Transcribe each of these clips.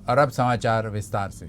और अब समाचार विस्तार से।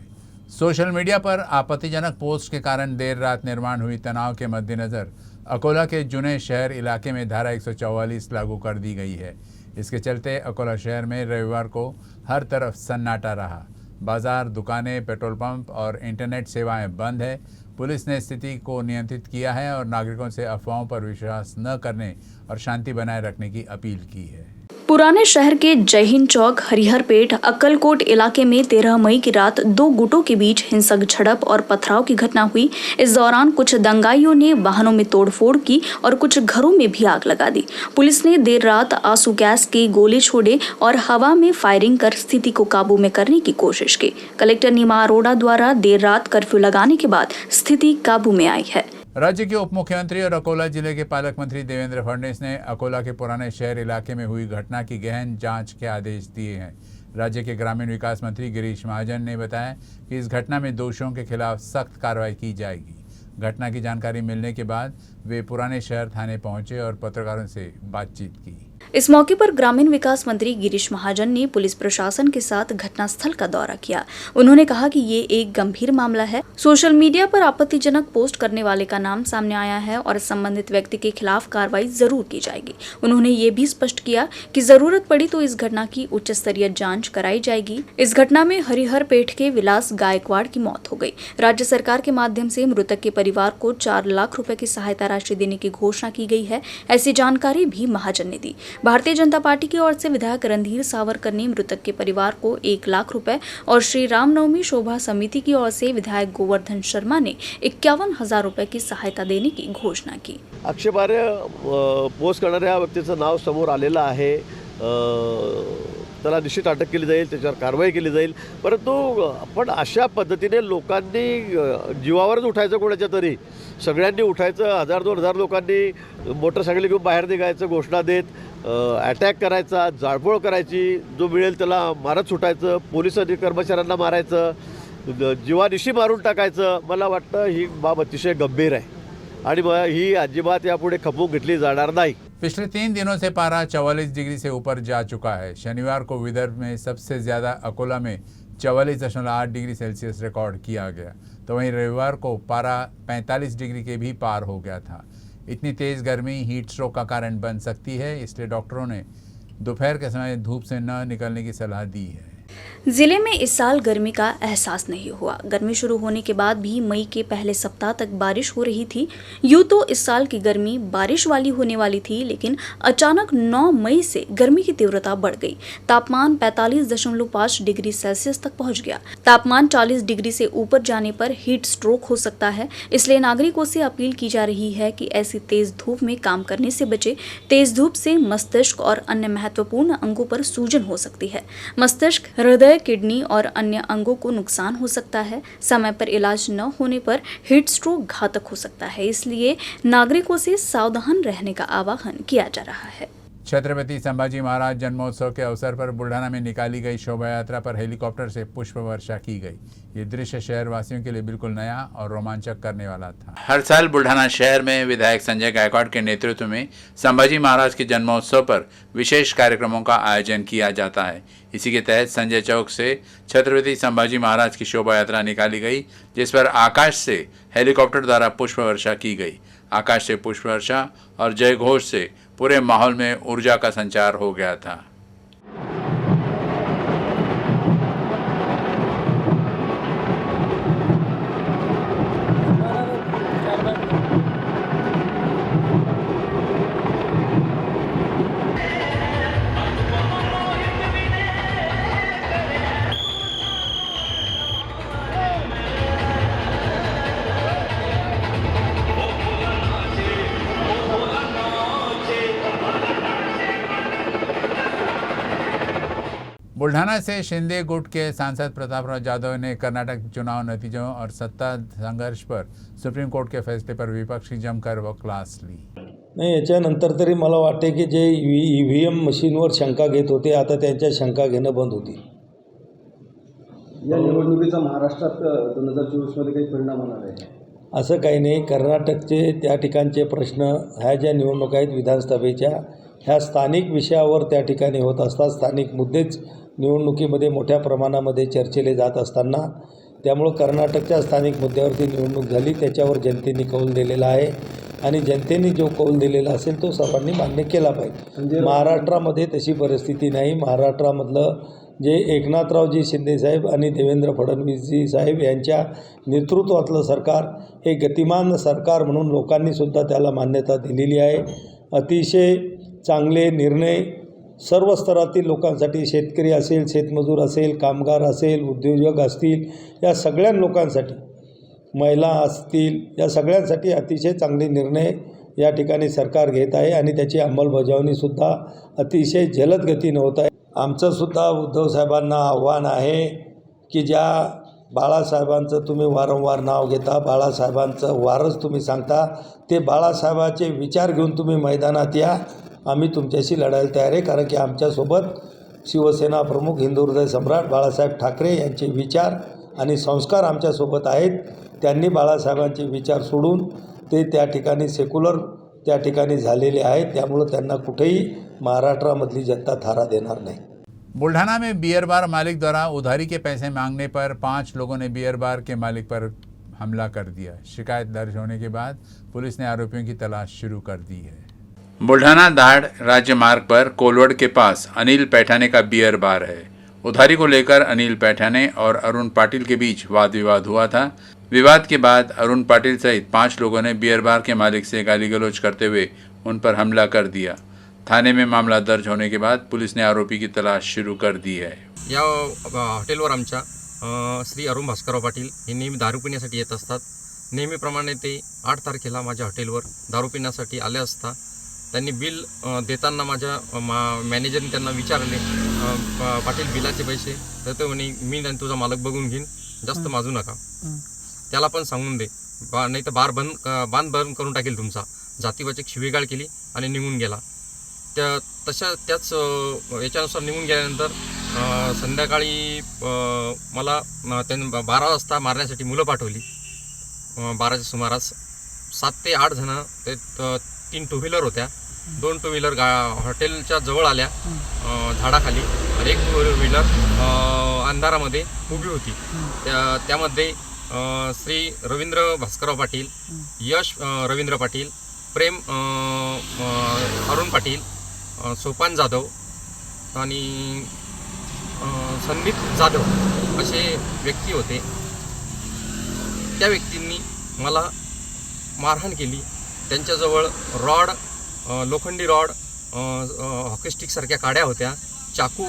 सोशल मीडिया पर आपत्तिजनक पोस्ट के कारण देर रात निर्माण हुई तनाव के मद्देनज़र अकोला के जुने शहर इलाके में धारा 144 लागू कर दी गई है। इसके चलते अकोला शहर में रविवार को हर तरफ सन्नाटा रहा। बाजार, दुकानें, पेट्रोल पंप और इंटरनेट सेवाएं बंद है। पुलिस ने स्थिति को नियंत्रित किया है और नागरिकों से अफवाहों पर विश्वास न करने और शांति बनाए रखने की अपील की है। पुराने शहर के जय हिंद चौक, हरिहरपेट, अक्कलकोट इलाके में 13 मई की रात दो गुटों के बीच हिंसक झड़प और पथराव की घटना हुई। इस दौरान कुछ दंगाइयों ने वाहनों में तोड़फोड़ की और कुछ घरों में भी आग लगा दी। पुलिस ने देर रात आंसू गैस के गोले छोड़े और हवा में फायरिंग कर स्थिति को काबू में करने की कोशिश की। कलेक्टर नीमा अरोड़ा द्वारा देर रात कर्फ्यू लगाने के बाद स्थिति काबू में आई है। राज्य के उप मुख्यमंत्री और अकोला जिले के पालक मंत्री देवेंद्र फडणवीस ने अकोला के पुराने शहर इलाके में हुई घटना की गहन जांच के आदेश दिए हैं। राज्य के ग्रामीण विकास मंत्री गिरीश महाजन ने बताया कि इस घटना में दोषियों के खिलाफ सख्त कार्रवाई की जाएगी। घटना की जानकारी मिलने के बाद वे पुराने शहर थाने पहुंचे और पत्रकारों से बातचीत की। इस मौके पर ग्रामीण विकास मंत्री गिरीश महाजन ने पुलिस प्रशासन के साथ घटनास्थल का दौरा किया। उन्होंने कहा कि ये एक गंभीर मामला है। सोशल मीडिया पर आपत्तिजनक पोस्ट करने वाले का नाम सामने आया है और संबंधित व्यक्ति के खिलाफ कार्रवाई जरूर की जाएगी। उन्होंने ये भी स्पष्ट किया कि जरूरत पड़ी तो इस घटना की उच्च स्तरीय जांच कराई जाएगी। इस घटना में हरिहरपेट के विलास गायकवाड़ की मौत हो गई। राज्य सरकार के माध्यम से मृतक के परिवार को 4 लाख रुपए की सहायता राशि देने की घोषणा की गई है। ऐसी जानकारी भी महाजन ने दी। भारतीय जनता पार्टी की ओर से विधायक रणधीर सावरकर ने मृतक के परिवार को 1 लाख रुपए और श्री रामनवमी शोभा समिति की ओर से विधायक गोवर्धन शर्मा ने 51,000 रुपए की सहायता देने की घोषणा की। आक्षेपार्ह पोस्ट करणाऱ्या व्यक्तीचं नाव समोर आलेलं आहे। त्याला निश्चित अटक केली जाईल, त्याच्यावर कारवाई केली जाईल। परंतु आपण अशा पद्धतीने लोकांनी जीवावरच उठायचं, कोणाच्या तरी सगळ्यांनी उठायचं। 1000-2000 लोकांनी मोटरसायकल घेऊन बाहेर निघायचं, घोषणा देत अटॅक करायचा, जाळपोळ करायची, जो मिळेल त्याला मारत सुटायचं, पोलीस कर्मचाऱ्यांना मारायचं, जीवानिशी मारून टाकायचं। मला वाटतं ही बाब अतिशय गंभीर आहे आणि ही अजिबात यापुढे खपवून घेतली जाणार नाही। पिछले 3 दिनों से पारा 44 डिग्री से ऊपर जा चुका है। शनिवार को विदर्भ में सबसे ज़्यादा अकोला में 44.8 डिग्री सेल्सियस रिकॉर्ड किया गया, तो वहीं रविवार को पारा 45 डिग्री के भी पार हो गया था। इतनी तेज़ गर्मी हीट स्ट्रोक का कारण बन सकती है, इसलिए डॉक्टरों ने दोपहर के समय धूप से न निकलने की सलाह दी है। जिले में इस साल गर्मी का एहसास नहीं हुआ। गर्मी शुरू होने के बाद भी मई के पहले सप्ताह तक बारिश हो रही थी। यूं तो इस साल की गर्मी बारिश वाली होने वाली थी, लेकिन अचानक 9 मई से गर्मी की तीव्रता बढ़ गई। तापमान 45.5 डिग्री सेल्सियस तक पहुंच गया। तापमान 40 डिग्री से ऊपर जाने पर हीट स्ट्रोक हो सकता है, इसलिए नागरिकों से अपील की जा रही है कि ऐसी तेज धूप में काम करने से बचे। तेज धूप से मस्तिष्क और अन्य महत्वपूर्ण अंगों पर सूजन हो सकती है। मस्तिष्क, हृदय, किडनी और अन्य अंगों को नुकसान हो सकता है। समय पर इलाज न होने पर हीट स्ट्रोक घातक हो सकता है, इसलिए नागरिकों से सावधान रहने का आह्वान किया जा रहा है। छत्रपति संभाजी महाराज जन्मोत्सव के अवसर पर बुल्ढाना में निकाली गई शोभा यात्रा पर हेलीकॉप्टर से पुष्प वर्षा की गई। ये दृश्य शहर वासियों के लिए बिल्कुल नया और रोमांचक करने वाला था। हर साल बुल्ढाना शहर में विधायक संजय गायकवाड़ के नेतृत्व में संभाजी महाराज के जन्मोत्सव पर विशेष कार्यक्रमों का आयोजन किया जाता है। इसी के तहत संजय चौक से छत्रपति संभाजी महाराज की शोभा यात्रा निकाली गई, जिस पर आकाश से हेलीकॉप्टर द्वारा पुष्प वर्षा की गई। आकाश से पुष्प वर्षा और जय घोष से पूरे माहौल में ऊर्जा का संचार हो गया था। बुल्ढाना से शिंदे गुट के सांसद प्रतापराव जाधव ने कर्नाटक चुनाव नतीजों और सत्ता संघर्ष पर सुप्रीम कोर्ट के फैसले पर विपक्ष की जमकर वकालत ली। नाही, याच्यानंतर तरी मला वाटते की जे EVM मशीनवर शंका घेत होते, आता त्यांच्या शंका घेणं बंद होतील। या निवडणुकीचा महाराष्ट्रात 2024 काही परिणाम होणार आहे? असं काही नाही। कर्नाटकचे त्या ठिकाणचे प्रश्न ह्या ज्या निवडणुका आहेत विधानसभेच्या, ह्या स्थानिक विषयावर त्या ठिकाणी होत असतात। स्थानिक मुद्देच निवडणुकीमध्ये मोठ्या प्रमाणामध्ये चर्चेले जात असताना त्यामुळं कर्नाटकच्या स्थानिक मुद्द्यावरती निवडणूक झाली, त्याच्यावर जनतेने कौल दिलेला आहे आणि जनतेने जो कौल दिलेला असेल तो सर्वांनी मान्य केला पाहिजे. महाराष्ट्रामध्ये तशी परिस्थिती नाही. महाराष्ट्रामधलं जे एकनाथरावजी शिंदेसाहेब आणि देवेंद्र फडणवीसजी साहेब यांच्या नेतृत्वातलं सरकार हे गतिमान सरकार म्हणून लोकांनीसुद्धा त्याला मान्यता दिलेली आहे. अतिशय चांगले निर्णय सर्व स्तरातील लोकांसाठी, शेतकरी असेल, शेतमजूर असेल, कामगार असेल, उद्योजक असतील, या सगळ्या लोकांसाठी, महिला असतील, या सगळ्यांसाठी अतिशय चांगले निर्णय या ठिकाणी सरकार घेत आहे आणि त्याची अंमलबजावणीसुद्धा अतिशय जलद गतीने होत आहे. आमचंसुद्धा उद्धव साहेबांना आव्हान आहे की ज्या बाळासाहेबांचं तुम्ही वारंवार नाव घेता, बाळासाहेबांचं वारच तुम्ही सांगता, ते बाळासाहेबाचे विचार घेऊन तुम्ही मैदानात या. आम्ही तुमच्याशी लढायला तयार आहे, कारण की आमच्यासोबत शिवसेना प्रमुख, हिंदू हृदय सम्राट बाळासाहेब ठाकरे यांचे विचार आणि संस्कार आमच्यासोबत आहेत. त्यांनी बाळासाहेबांचे विचार सोडून ते त्या ठिकाणी सेक्युलर त्या ठिकाणी झालेले आहेत. त्यामुळं त्यांना कुठेही महाराष्ट्रामधली जनता थारा देणार नाही. बुल्ढाना में बियर बार मालिक द्वारा उधारी के पैसे मांगने पर 5 लोगों ने बियर बार के मालिक पर हमला कर दिया. शिकायत दर्ज होने के बाद पुलिस ने आरोपियों की तलाश शुरू कर दी है. बुल्ढाना दाड़ राज्य मार्ग पर कोलवड़ के पास अनिल पैठाने का बियर बार है. उधारी को लेकर अनिल पैठाने और अरुण पाटिल के बीच वाद विवाद हुआ था. विवाद के बाद अरुण पाटिल सहित 5 लोगों ने बियर बार के मालिक से गाली गलौज करते हुए उन पर हमला कर दिया. थाने में मामला दर्ज होने के बाद पुलिस ने आरोपी की तलाश शुरू कर दी है. या हॉटेलवर आमच्या श्री अरुण भास्करराव पाटील हे नेहमी दारू पिण्यासाठी येत असतात. नेहमीप्रमाणे ते 8 तारखेला माझ्या हॉटेलवर दारू पिण्यासाठी आले असता त्यांनी बिल देताना माझ्या मॅनेजरने त्यांना विचारले, पाटील बिलाचे पैसे, तर ते म्हणे मी आणि तुझा मालक बघून घेईन, जास्त माजू नका, त्याला पण सांगून दे, नाही तर बार बंद करून टाकेल तुमचा. जातीवाचक शिवीगाळ केली आणि निघून गेला. त्याच याच्यानुसार निघून गेल्यानंतर संध्याकाळी मला त्यांनी 12 वाजता मारण्यासाठी मुलं पाठवली. 12च्या सुमारास 7 ते 8 जण, ते 3 टू व्हीलर होत्या, 2 टू व्हीलर हॉटेलच्या जवळ आल्या झाडाखाली आणि 1 टू व्हीलर अंधारामध्ये उभी होती. त्यामध्ये श्री रवींद्र भास्करराव पाटील, यश रवींद्र पाटील, प्रेम अरुण पाटील, सोपान जाधव आणि संदीप जाधव असे व्यक्ती होते. त्या व्यक्तींनी मला मारहाण केली. त्यांच्याजवळ रॉड, लोखंडी रॉड, हॉकी स्टिकसारख्या काड्या होत्या, चाकू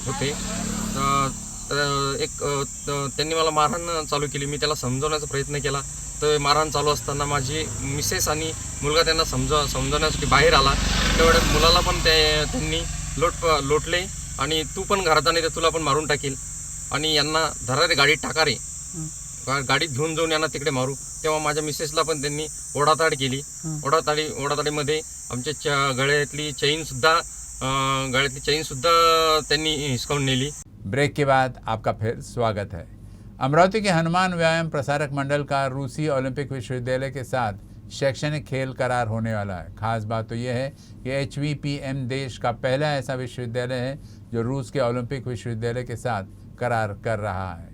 होते. त्यांनी मला मारहाण चालू केली. मी त्याला समजवण्याचा प्रयत्न केला, तर मारहाण चालू असताना माझी मिसेस आणि मुलगा त्यांना समजवण्यासाठी बाहेर आला. तेवढ्यात मुलाला पण त्यांनी लोटले आणि तू पण घरात आणि ते तुला पण मारून टाकील आणि यांना धरा रे, गाडीत टाका रे, गाडीत घेऊन जाऊन यांना तिकडे मारू. तेव्हा माझ्या मिसेसला पण त्यांनी ओढाताड केली. ओढाताडीमध्ये आमच्या गळ्यातली चेन सुद्धा त्यांनी हिसकावून नेली. ब्रेक के बाद आपका फिर स्वागत है. अमरावती के हनुमान व्यायाम प्रसारक मंडल का रूसी ओलंपिक विश्वविद्यालय के साथ शैक्षणिक खेल करार होने वाला है. खास बात तो यह है कि HVPM देश का पहला ऐसा विश्वविद्यालय है जो रूस के ओलंपिक विश्वविद्यालय के साथ करार कर रहा है.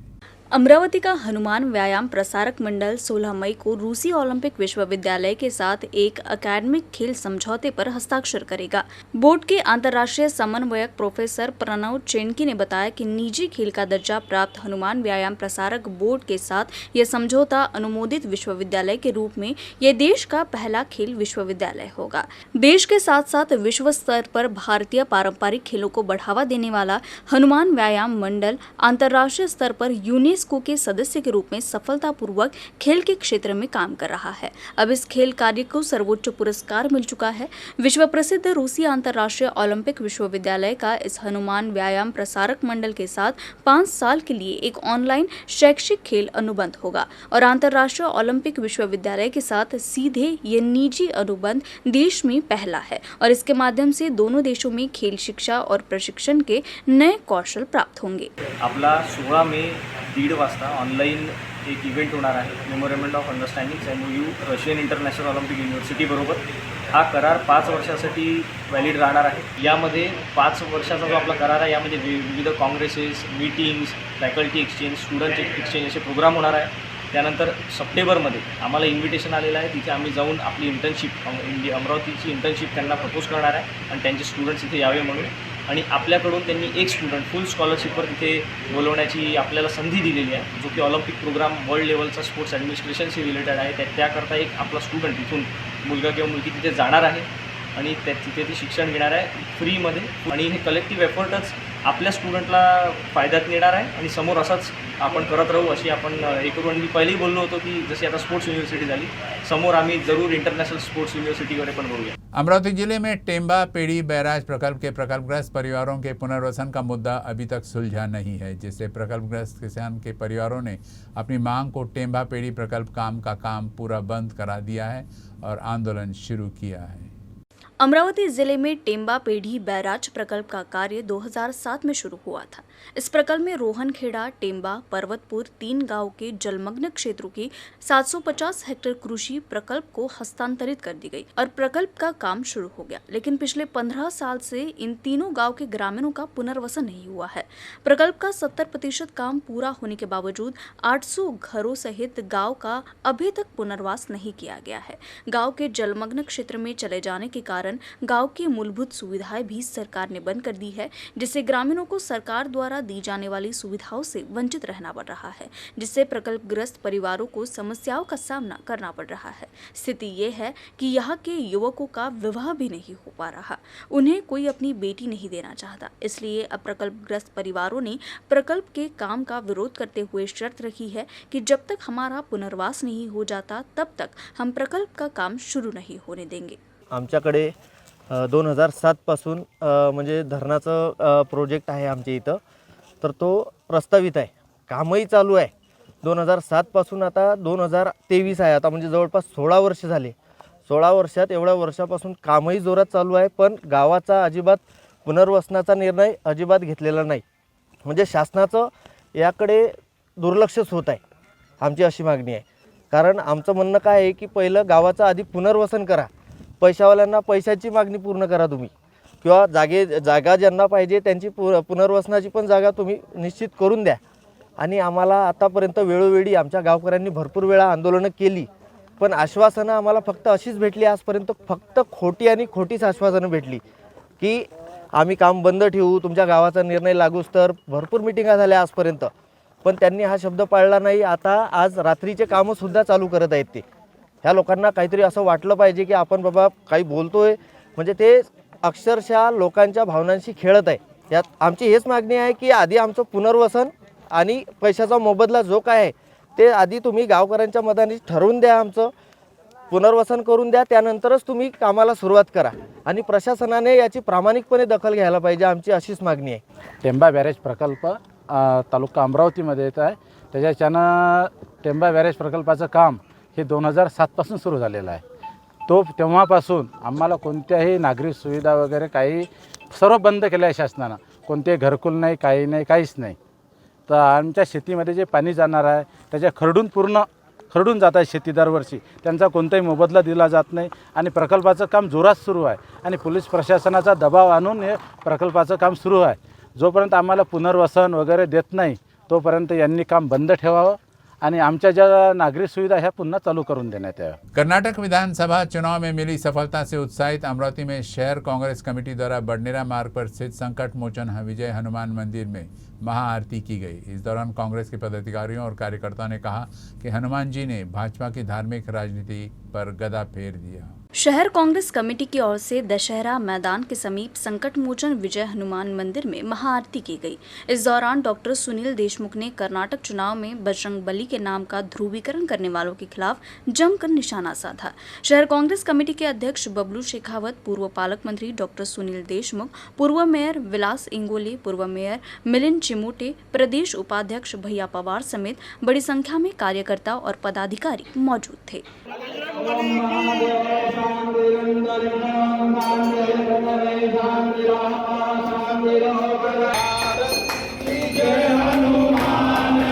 अमरावती का हनुमान व्यायाम प्रसारक मंडल 16 मई को रूसी ओलंपिक विश्वविद्यालय के साथ एक अकादमिक खेल समझौते पर हस्ताक्षर करेगा. बोर्ड के अंतर्राष्ट्रीय समन्वयक प्रोफेसर प्रणव चेनकी ने बताया कि निजी खेल का दर्जा प्राप्त हनुमान व्यायाम प्रसारक बोर्ड के साथ यह समझौता अनुमोदित विश्वविद्यालय के रूप में यह देश का पहला खेल विश्वविद्यालय होगा. देश के साथ साथ विश्व स्तर पर भारतीय पारंपरिक खेलों को बढ़ावा देने वाला हनुमान व्यायाम मंडल अंतर्राष्ट्रीय स्तर पर यूनेस्को के सदस्य के रूप में सफलतापूर्वक खेल के क्षेत्र में काम कर रहा है. अब इस खेल कार्य को सर्वोच्च पुरस्कार मिल चुका है. विश्व प्रसिद्ध रूसी अंतर्राष्ट्रीय ओलंपिक विश्वविद्यालय का इस हनुमान व्यायाम प्रसारक मंडल के साथ 5 साल के लिए एक ऑनलाइन शैक्षिक खेल अनुबंध होगा और अंतर्राष्ट्रीय ओलंपिक विश्वविद्यालय के साथ सीधे ये निजी अनुबंध देश में पहला है और इसके माध्यम से दोनों देशों में खेल शिक्षा और प्रशिक्षण के नए कौशल प्राप्त होंगे. आपला 16 मे 1:30 वाजता ऑनलाईन एक इव्हेंट होणार आहे, memorandum of understanding MOU Russian international Olympic युनिव्हर्सिटीबरोबर. हा करार 5 वर्षासाठी व्हॅलिड राहणार आहे. यामध्ये 5 वर्षाचा जो आपला करार आहे यामध्ये विविध congresses, meetings, faculty exchange, student exchange असे प्रोग्राम होणार आहे. त्यानंतर सप्टेंबरमध्ये आम्हाला इन्व्हिटेशन आलेलं आहे, तिथे आम्ही जाऊन आपली इंटर्नशिप अमरावतीची इंटर्नशिप त्यांना प्रपोज करणार आहे आणि त्यांचे स्टुडंट्स इथे यावे म्हणून. आणि आपल्याकडून त्यांनी एक स्टुडंट फुल स्कॉलरशिपवर तिथे बोलवण्याची आपल्याला संधी दिलेली आहे, जो की ऑलिम्पिक प्रोग्राम वर्ल्ड लेवलचा स्पोर्ट्स ॲडमिनिस्ट्रेशनशी रिलेटेड आहे. त्याकरता एक आपला स्टुडंट इथून मुलगा किंवा मुलगी तिथे जाणार आहे आणि तिथे ते शिक्षण घेणार आहे फ्रीमध्ये. आणि हे कलेक्टिव्ह एफर्टच आपल्या स्टुडंटला फायद्यात येणार आहे आणि समोर असाच आपण करत राहू अशी आपण हे करू. आणि मी पहिलेही बोललो होतो की जशी आता स्पोर्ट्स युनिव्हर्सिटी झाली, समोर आम्ही जरूर इंटरनॅशनल स्पोर्ट्स युनिव्हर्सिटीकडे पण बघूया. अमरावती जिले में टेम्बा पेड़ी बैराज प्रकल्प के प्रकल्पग्रस्त परिवारों के पुनर्वसन का मुद्दा अभी तक सुलझा नहीं है, जिससे प्रकल्पग्रस्त किसान के परिवारों ने अपनी मांग को टेम्बा पेड़ी प्रकल्प का काम पूरा बंद करा दिया है और आंदोलन शुरू किया है. अमरावती जिले में टेम्बा पेढ़ी बैराज प्रकल्प का कार्य 2007 में शुरू हुआ था। इस प्रकल्प में रोहनखेड़ा, टेम्बा, पर्वतपुर 3 गांव के जलमग्न क्षेत्रों की 750 हेक्टेयर कृषि प्रकल्प को हस्तांतरित कर दी गई और प्रकल्प का काम शुरू हो गया। लेकिन पिछले 15 साल से इन तीनों गांव के ग्रामीणों का पुनर्वसन नहीं हुआ है। प्रकल्प का 70% काम पूरा होने के बावजूद 800 घरों सहित गाँव का अभी तक पुनर्वास नहीं किया गया है। गाँव के जलमग्न क्षेत्र में चले जाने के कारण गांव की मूलभूत सुविधाएं भी सरकार ने बंद कर दी है, जिससे ग्रामीणों को सरकार द्वारा दी जाने वाली सुविधाओं से वंचित रहना पड़ रहा है, जिससे प्रकल्पग्रस्त परिवारों को समस्याओं का सामना करना पड़ रहा है। स्थिति ये है कि यहाँ के युवकों का विवाह भी नहीं हो पा रहा, उन्हें कोई अपनी बेटी नहीं देना चाहता। इसलिए अब प्रकल्पग्रस्त परिवारों ने प्रकल्प के काम का विरोध करते हुए शर्त रखी है कि जब तक हमारा पुनर्वास नहीं हो जाता तब तक हम प्रकल्प का काम शुरू नहीं होने देंगे। आमच्याकडे 2007 पासून म्हणजे धरणाचं प्रोजेक्ट आहे आमच्या इथं, तर तो प्रस्तावित आहे, कामही चालू आहे 2007 पासून. आता 2023 आहे, आता म्हणजे जवळपास 16 वर्ष झाले. 16 वर्षात एवढ्या वर्षापासून कामही जोरात चालू आहे, पण गावाचा अजिबात पुनर्वसनाचा निर्णय अजिबात घेतलेला नाही. म्हणजे शासनाचं याकडे दुर्लक्षच होत आहे. आमची अशी मागणी आहे, कारण आमचं म्हणणं काय आहे की पहिलं गावाचं आधी पुनर्वसन करा, पैशावाल्यांना पैशाची मागणी पूर्ण करा तुम्ही, किंवा जागा ज्यांना पाहिजे त्यांची पुनर्वसनाची पण जागा तुम्ही निश्चित करून द्या. आणि आम्हाला आतापर्यंत वेळोवेळी आमच्या गावकऱ्यांनी भरपूर वेळा आंदोलनं केली, पण आश्वासनं आम्हाला फक्त अशीच भेटली आजपर्यंत, फक्त खोटी आणि खोटीच आश्वासनं भेटली की आम्ही काम बंद ठेवू, तुमच्या गावाचा निर्णय लागूच तर. भरपूर मिटिंगा झाल्या आजपर्यंत, पण त्यांनी हा शब्द पाळला नाही. आता आज रात्रीचे कामंसुद्धा चालू करत आहेत ते. ह्या लोकांना काहीतरी असं वाटलं पाहिजे की आपण बाबा काही बोलतोय, म्हणजे ते अक्षरशः लोकांच्या भावनांशी खेळत आहे. यात आमची हेच मागणी आहे की आधी आमचं पुनर्वसन आणि पैशाचा मोबदला जो काय आहे ते आधी तुम्ही गावकऱ्यांच्या मताने ठरवून द्या, आमचं पुनर्वसन करून द्या, त्यानंतरच तुम्ही कामाला सुरुवात करा. आणि प्रशासनाने याची प्रामाणिकपणे दखल घ्यायला पाहिजे, आमची अशीच मागणी आहे. टेम्बा बॅरेज प्रकल्प तालुका अमरावतीमध्ये येत आहे. त्याच्यानं टेम्बा बॅरेज प्रकल्पाचं काम हे 2007 पासून सुरू झालेलं आहे. तेव्हापासून आम्हाला कोणत्याही नागरी सुविधा वगैरे काही सर्व बंद केलं आहे शासनानं. कोणतेही घरकुल नाही, काही नाही, काहीच नाही. तर आमच्या शेतीमध्ये जे पाणी जाणार आहे त्याच्या खरडून जात आहे शेती दरवर्षी. त्यांचा कोणताही मोबदला दिला जात नाही आणि प्रकल्पाचं काम जोरात सुरू आहे आणि पोलीस प्रशासनाचा दबाव आणून हे प्रकल्पाचं काम सुरू आहे. जोपर्यंत आम्हाला पुनर्वसन वगैरे देत नाही तोपर्यंत यांनी काम बंद ठेवावं आणि आमच्या ज्या नागरिक सुविधा ह्या पुन्हा चालू करून देण्यात याव्या. कर्नाटक विधानसभा चुनाव में मिली सफलता से उत्साहित अमरावती में शहर कांग्रेस कमेटी द्वारा बडनेरा मार्ग पर स्थित संकट मोचन विजय हनुमान मंदिर में महाआरती की गई। इस दौरान कांग्रेस के पदाधिकारियों और कार्यकर्ताओं ने कहा कि हनुमान जी ने भाजपा की धार्मिक राजनीति पर गदा फेर दिया। शहर कांग्रेस कमेटी की ओर से दशहरा मैदान के समीप संकट मोचन विजय हनुमान मंदिर में महाआरती की गई। इस दौरान डॉक्टर सुनील देशमुख ने कर्नाटक चुनाव में बजरंगबली के नाम का ध्रुवीकरण करने वालों के खिलाफ जमकर निशाना साधा। शहर कांग्रेस कमेटी के अध्यक्ष बबलू शेखावत, पूर्व पालक मंत्री डॉक्टर सुनील देशमुख, पूर्व मेयर विलास इंगोले, पूर्व मेयर मिलिंद चिमोटे, प्रदेश उपाध्यक्ष भैया पवार समेत बड़ी संख्या में कार्यकर्ता और पदाधिकारी मौजूद थे। जय हनुमान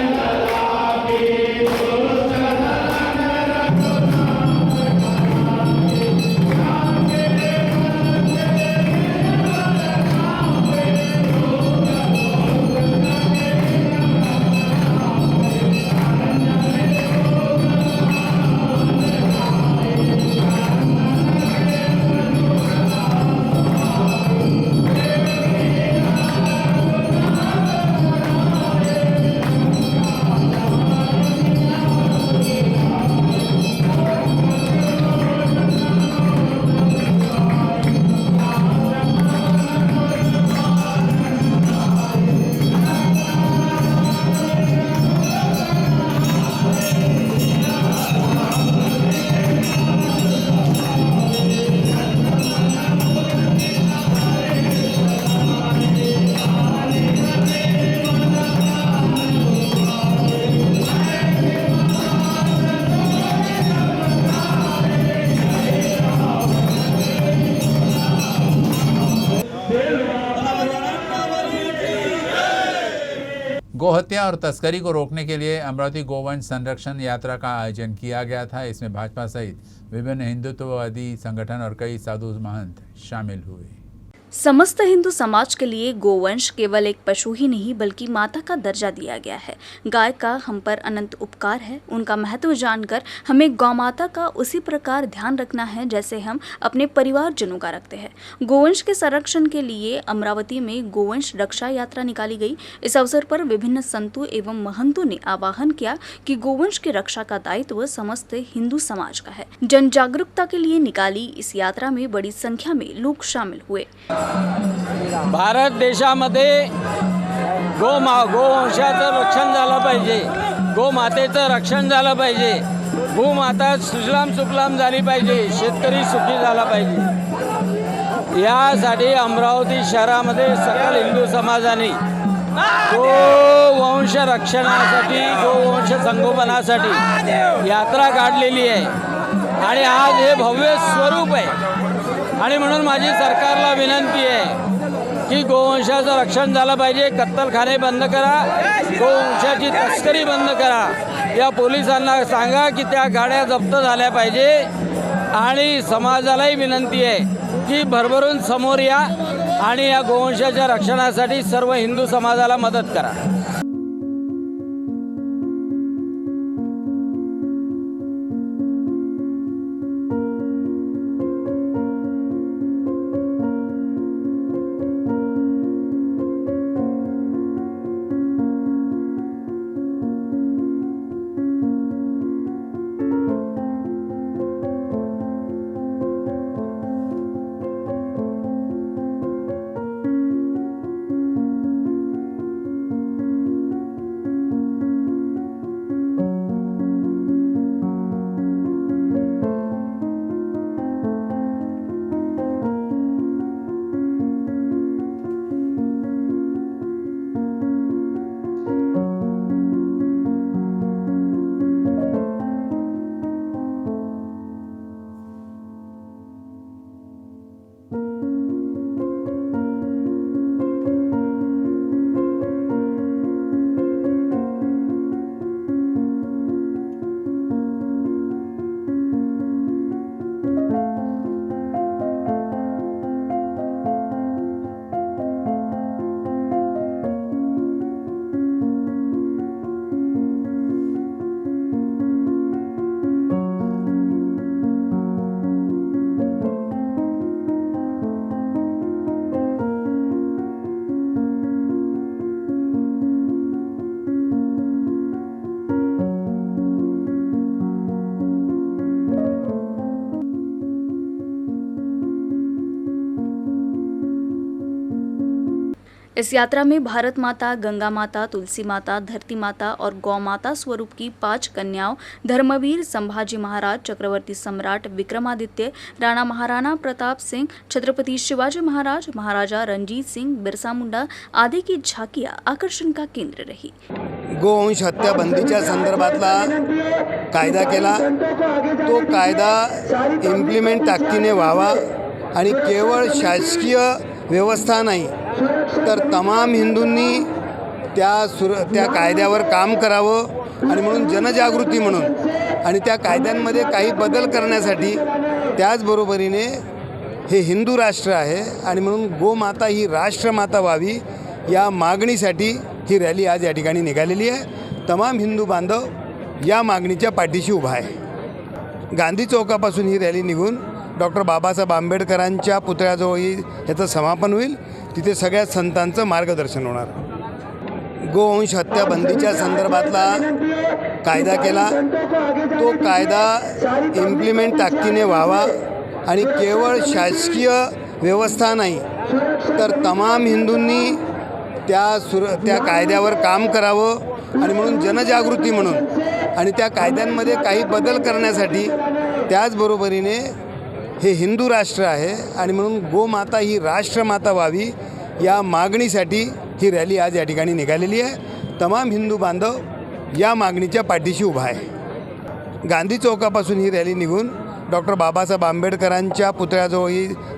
गोहत्या और तस्करी को रोकने के लिए अमरावती गोवंश संरक्षण यात्रा का आयोजन किया गया था। इसमें भाजपा सहित विभिन्न हिंदुत्ववादी संगठन और कई साधु महंत शामिल हुए। समस्त हिंदू समाज के लिए गोवंश केवल एक पशु ही नहीं बल्कि माता का दर्जा दिया गया है। गाय का हम पर अनंत उपकार है। उनका महत्व जानकर हमें गौ माता का उसी प्रकार ध्यान रखना है जैसे हम अपने परिवारजनों का रखते हैं। गोवंश के संरक्षण के लिए अमरावती में गोवंश रक्षा यात्रा निकाली गई। इस अवसर पर विभिन्न संतों एवं महंतों ने आह्वान किया कि गोवंश की रक्षा का दायित्व समस्त हिंदू समाज का है। जन जागरूकता के लिए निकाली इस यात्रा में बड़ी संख्या में लोग शामिल हुए। भारत देशामध्ये गोवंशाचं रक्षण झालं पाहिजे, गोमातेचं रक्षण झालं पाहिजे, भूमाता सुजलाम सुफलाम झाली पाहिजे, शेतकरी सुखी झाला पाहिजे। यासाठी अमरावती शहरामध्ये सकल हिंदू समाजाने गोवंश रक्षणासाठी, गोवंश संगोपनासाठी यात्रा काढलेली आहे आणि आज हे भव्य स्वरूप आहे। आणि म्हणून माझी सरकारला विनंती आहे की गोवंशाचं रक्षण झालं पाहिजे, कत्तलखाने बंद करा, गोवंशाची तस्करी बंद करा। या पोलिसांना सांगा की त्या गाड्या जप्त झाल्या पाहिजे आणि समाजालाही विनंती आहे की भरभरून समोर या आणि या गोवंशाच्या रक्षणासाठी सर्व हिंदू समाजाला मदत करा। इस यात्रा में भारत माता, गंगा माता, तुलसी माता, धरती माता और गौ माता स्वरूप की 5 कन्याओं धर्मवीर संभाजी महाराज, चक्रवर्ती सम्राट विक्रमादित्य, राणा महाराणा प्रताप सिंह, छत्रपति शिवाजी महाराज, महाराजा रंजीत सिंह, बिरसा मुंडा आदि की झांकियां आकर्षण का केंद्र रही। गोवंश हत्या बंदीच्या संदर्भातला कायदा केला, तो कायदा इम्प्लिमेंट ताकदीने व्हावा आणि केवळ शासकीय व्यवस्था नाही तर तमाम हिंदूंनी त्या कायद्यावर काम करावं आणि म्हणून जनजागृती म्हणून आणि त्या कायद्यांमध्ये काही बदल करण्यासाठी त्याचबरोबरीने हे हिंदू राष्ट्र आहे आणि म्हणून गोमाता ही राष्ट्रमाता व्हावी या मागणीसाठी ही रॅली आज या ठिकाणी निघालेली आहे। तमाम हिंदू बांधव या मागणीच्या पाठीशी उभा आहे। गांधी चौकापासून ही रॅली निघून डॉक्टर बाबासाहेब आंबेडकरांच्या पुतळ्याजवळ याचं समापन होईल। तिथे सगळ्या संतांचं मार्गदर्शन होणार। गोवंश हत्या बंदीच्या संदर्भातला कायदा केला, तो कायदा इम्प्लिमेंट ताकदीने व्हावा आणि केवळ शासकीय व्यवस्था नाही तर तमाम हिंदूंनी त्या कायद्यावर काम करावं आणि म्हणून जनजागृती म्हणून आणि त्या कायद्यांमध्ये काही बदल करण्यासाठी त्याचबरोबरीने हे हिंदू राष्ट्र आहे आणि म्हणून गोमाता ही राष्ट्रमाता व्हावी या मागणीसाठी ही रॅली आज या ठिकाणी निघालेली आहे। तमाम हिंदू बांधव या मागणीच्या पाठीशी उभा आहे। गांधी चौकापासून ही रॅली निघून डॉक्टर बाबासाहेब आंबेडकरांच्या पुतळ्याजवळ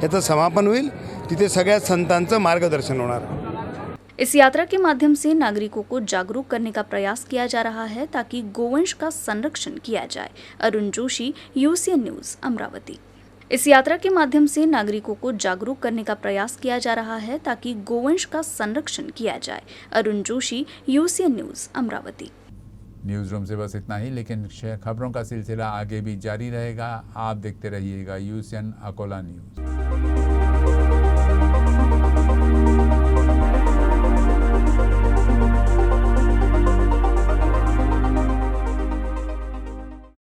याचं समापन होईल। तिथे सगळ्या संतांचं मार्गदर्शन होणार। इस यात्रा के माध्यम से नागरिकों को जागरूक करने का प्रयास किया जा रहा है ताकि गोवंश का संरक्षण किया जाए। Arun Joshi, UCN news, Amravati. इस यात्रा के माध्यम से नागरिकों को जागरूक करने का प्रयास किया जा रहा है ताकि गोवंश का संरक्षण किया जाए। Arun Joshi, UCN news, Amravati. News room से बस इतना ही, लेकिन खबरों का सिलसिला आगे भी जारी रहेगा। आप देखते रहिएगा UCN अकोला न्यूज़।